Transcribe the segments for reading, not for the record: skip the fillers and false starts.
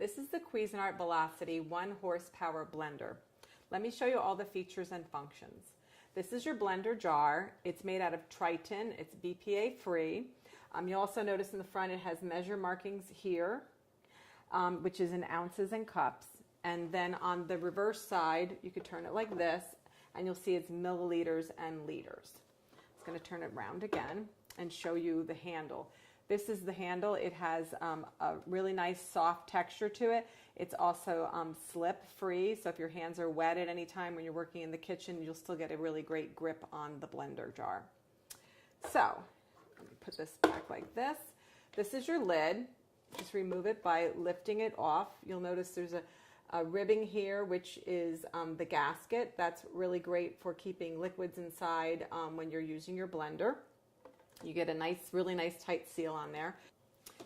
This is the Cuisinart Velocity 1 horsepower blender. Let me show you all the features and functions. This is your blender jar. It's made out of Triton. It's BPA-free. You'll also notice in the front it has measure markings here, which is in ounces and cups. And then on the reverse side, you could turn it like this, and you'll see it's milliliters and liters. It's going to turn it around again and show you the handle. This is the handle. It has a really nice soft texture to it. It's also slip free, so if your hands are wet at any time when you're working in the kitchen, you'll still get a really great grip on the blender jar. So, let me put this back like this. This is your lid. Just remove it by lifting it off. You'll notice there's a ribbing here, which is the gasket. That's really great for keeping liquids inside when you're using your blender. You get a nice, really nice tight seal on there.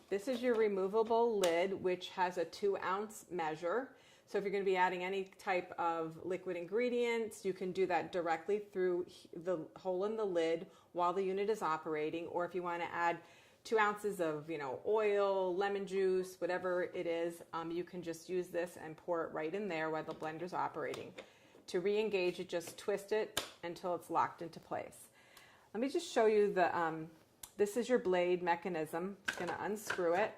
This is your removable lid, which has a 2-ounce measure. So if you're going to be adding any type of liquid ingredients, you can do that directly through the hole in the lid while the unit is operating. Or if you want to add 2 ounces of, oil, lemon juice, whatever it is, you can just use this and pour it right in there while the blender's operating. To re-engage it, just twist it until it's locked into place. Let me just show you the, this is your blade mechanism. It's going to unscrew it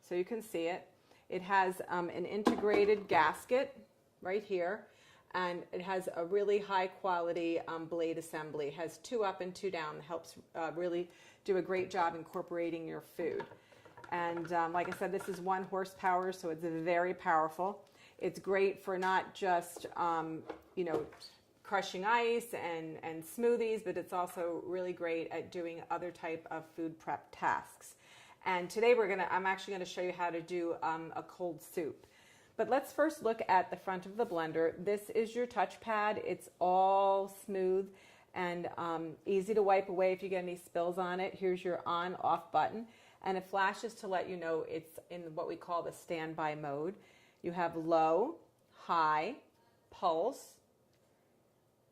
so you can see it. It has an integrated gasket right here, and it has a really high quality blade assembly. It has 2 up and 2 down. It helps really do a great job incorporating your food. And like I said, this is 1 horsepower, so it's very powerful. It's great for not just, crushing ice and smoothies, but it's also really great at doing other type of food prep tasks. And today I'm actually going to show you how to do a cold soup. But let's first look at the front of the blender. This is your touchpad. It's all smooth and easy to wipe away if you get any spills on it. Here's your on-off button, and it flashes to let you know it's in what we call the standby mode. You have low, high, pulse,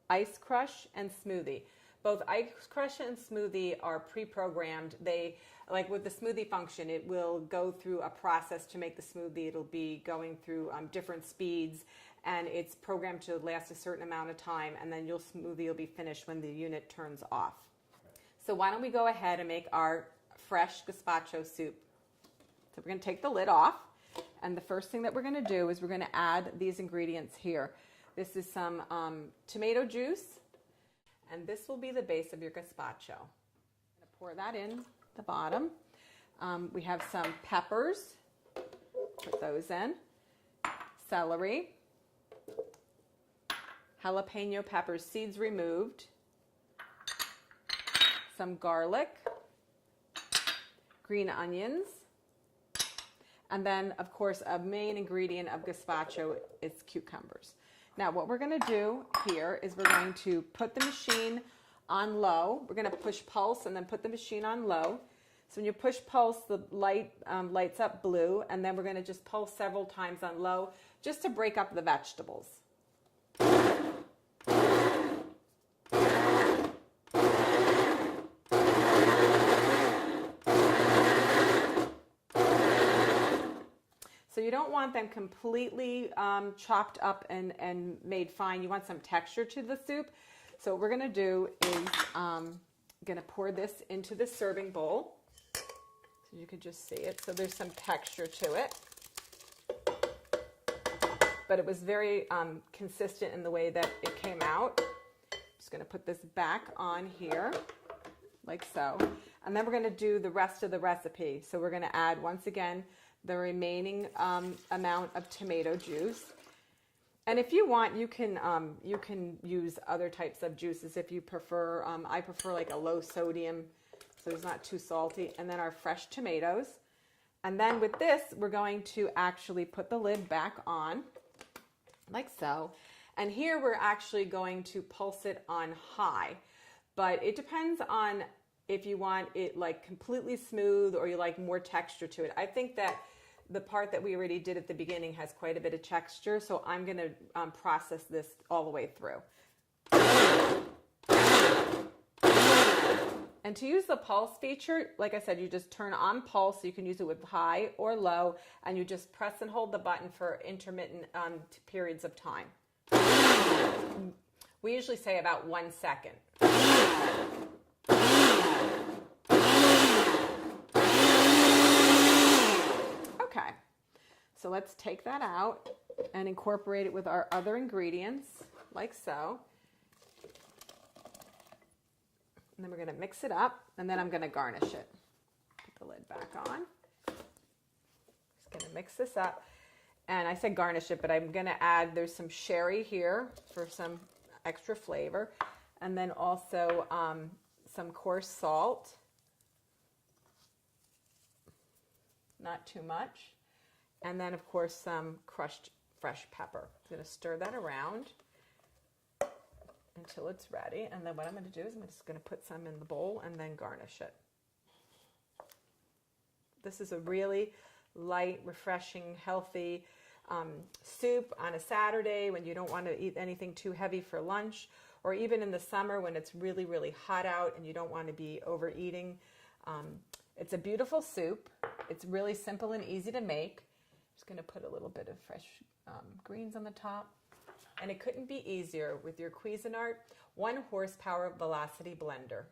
Ice Crush and Smoothie. Both Ice Crush and Smoothie are pre-programmed. They, like with the smoothie function, it will go through a process to make the smoothie. It'll be going through different speeds, and it's programmed to last a certain amount of time, and then your smoothie will be finished when the unit turns off. So why don't we go ahead and make our fresh gazpacho soup. So we're going to take the lid off, and the first thing that we're going to do is we're going to add these ingredients here. This is some tomato juice, and this will be the base of your gazpacho. I'm going to pour that in the bottom. We have some peppers. Put those in. Celery. Jalapeno peppers, seeds removed. Some garlic. Green onions. And then, of course, a main ingredient of gazpacho is cucumbers. Now, what we're going to do here is we're going to put the machine on low. We're going to push pulse and then put the machine on low. So when you push pulse, the light lights up blue, and then we're going to just pulse several times on low just to break up the vegetables. So you don't want them completely chopped up and made fine. You want some texture to the soup. So what we're going to do is going to pour this into the serving bowl. So you can just see it. So there's some texture to it. But it was very consistent in the way that it came out. Just going to put this back on here, like so. And then we're going to do the rest of the recipe. So we're going to add, once again, the remaining amount of tomato juice. And if you want, you can use other types of juices if you prefer. I prefer like a low sodium, so it's not too salty. And then our fresh tomatoes. And then with this, we're going to actually put the lid back on, like so. And here we're actually going to pulse it on high. But it depends on if you want it like completely smooth or you like more texture to it. I think that the part that we already did at the beginning has quite a bit of texture, so I'm going to process this all the way through. And to use the pulse feature, like I said, you just turn on pulse. You can use it with high or low, and you just press and hold the button for intermittent periods of time. We usually say about 1 second. Okay, so let's take that out and incorporate it with our other ingredients, like so. And then we're going to mix it up, and then I'm going to garnish it. Put the lid back on. Just going to mix this up. And I said garnish it, but I'm going to add, there's some sherry here for some extra flavor. And then also some coarse salt. Not too much. And then, of course, some crushed fresh pepper. I'm going to stir that around until it's ready. And then what I'm going to do is I'm just going to put some in the bowl and then garnish it. This is a really light, refreshing, healthy soup on a Saturday when you don't want to eat anything too heavy for lunch, or even in the summer when it's really, really hot out and you don't want to be overeating. It's a beautiful soup. It's really simple and easy to make. I'm just going to put a little bit of fresh greens on the top. And it couldn't be easier with your Cuisinart 1 horsepower velocity blender.